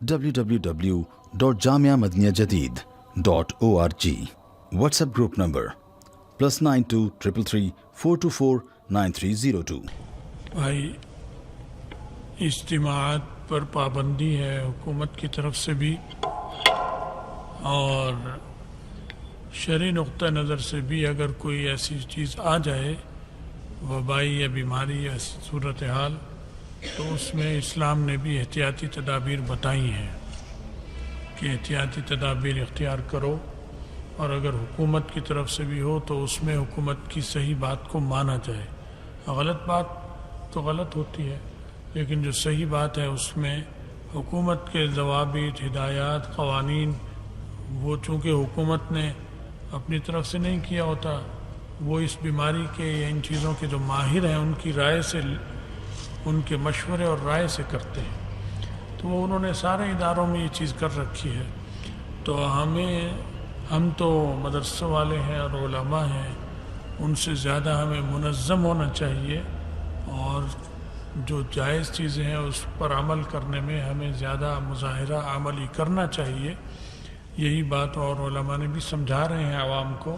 www.jamiamadiniyajadid.org. WhatsApp group number +92 333 424 9302. भाई इज्तिमाअत पर पाबंदी है हुकूमत की तरफ से भी और शरई नुक्ता नज़र से भी। अगर कोई ऐसी चीज़ आ जाए, वबाई या बीमारी या सूरत हाल, तो उसमें इस्लाम ने भी एहतियाती तदाबीर बताई हैं कि एहतियाती तदाबीर इख्तियार करो, और अगर हुकूमत की तरफ से भी हो तो उसमें हुकूमत की सही बात को माना जाए। गलत बात तो गलत होती है, लेकिन जो सही बात है उसमें हुकूमत के ज़वाबित, हिदायत, क़वानीन, वो चूँकि हुकूमत ने अपनी तरफ से नहीं किया होता, वो इस बीमारी के या इन चीज़ों के जो माहिर हैं उनकी राय से, उनके मशवरे और राय से करते हैं। तो वो उन्होंने सारे इदारों में ये चीज़ कर रखी है। तो हम तो मदरसे वाले हैं और उलमा हैं, उनसे ज़्यादा हमें मुनज़्ज़म होना चाहिए और जो जायज़ चीज़ें हैं उस पर अमल करने में हमें ज़्यादा मुज़ाहिरा अमली करना चाहिए। यही बात और उलमा ने भी समझा रहे हैं आवाम को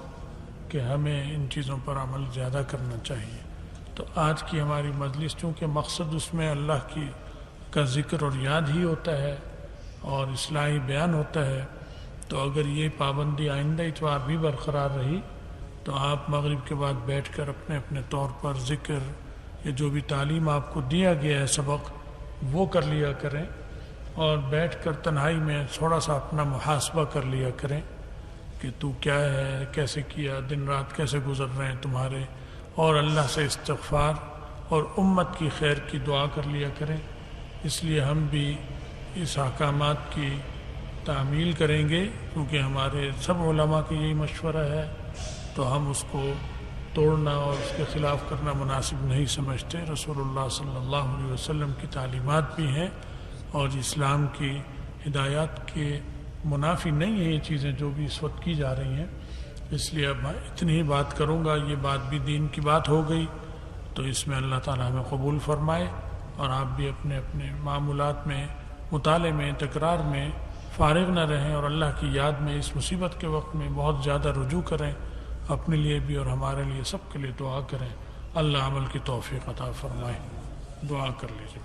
कि हमें इन चीज़ों पर अमल ज़्यादा करना चाहिए। तो आज की हमारी मजलिस, चूँकि मकसद उसमें अल्लाह का ज़िक्र और याद ही होता है और इस्लाही बयान होता है, तो अगर ये पाबंदी आइंदा इतवार भी बरकरार रही तो आप मगरिब के बाद बैठकर अपने अपने तौर पर ज़िक्र, ये जो भी तालीम आपको दिया गया है सबक, वो कर लिया करें और बैठकर तन्हाई में थोड़ा सा अपना मुहासबा कर लिया करें कि तू क्या है, कैसे किया, दिन रात कैसे गुजर रहे हैं तुम्हारे, और अल्लाह से इस्तिग़फ़ार और उम्मत की खैर की दुआ कर लिया करें। इसलिए हम भी इस अहकामात की तामील करेंगे, क्योंकि हमारे सब उलमा का यही मशवरा है, तो हम उसको तोड़ना और उसके ख़िलाफ़ करना मुनासिब नहीं समझते। रसूलुल्लाह सल्लल्लाहु अलैहि वसल्लम की तालीमात भी हैं और इस्लाम की हिदायत के मुनाफी नहीं है ये चीज़ें जो भी इस वक्त की जा रही हैं। इसलिए अब इतनी ही बात करूँगा, ये बात भी दीन की बात हो गई, तो इसमें अल्लाह ताला हमें कबूल फरमाए और आप भी अपने अपने मामूलात में, मुताले में, तकरार में फ़ारिग न रहें और अल्लाह की याद में इस मुसीबत के वक्त में बहुत ज़्यादा रुजू करें। अपने लिए भी और हमारे लिए, सब के लिए दुआ करें। अल्लाह अमल की तौफीक अता फरमाए। दुआ कर लीजिए।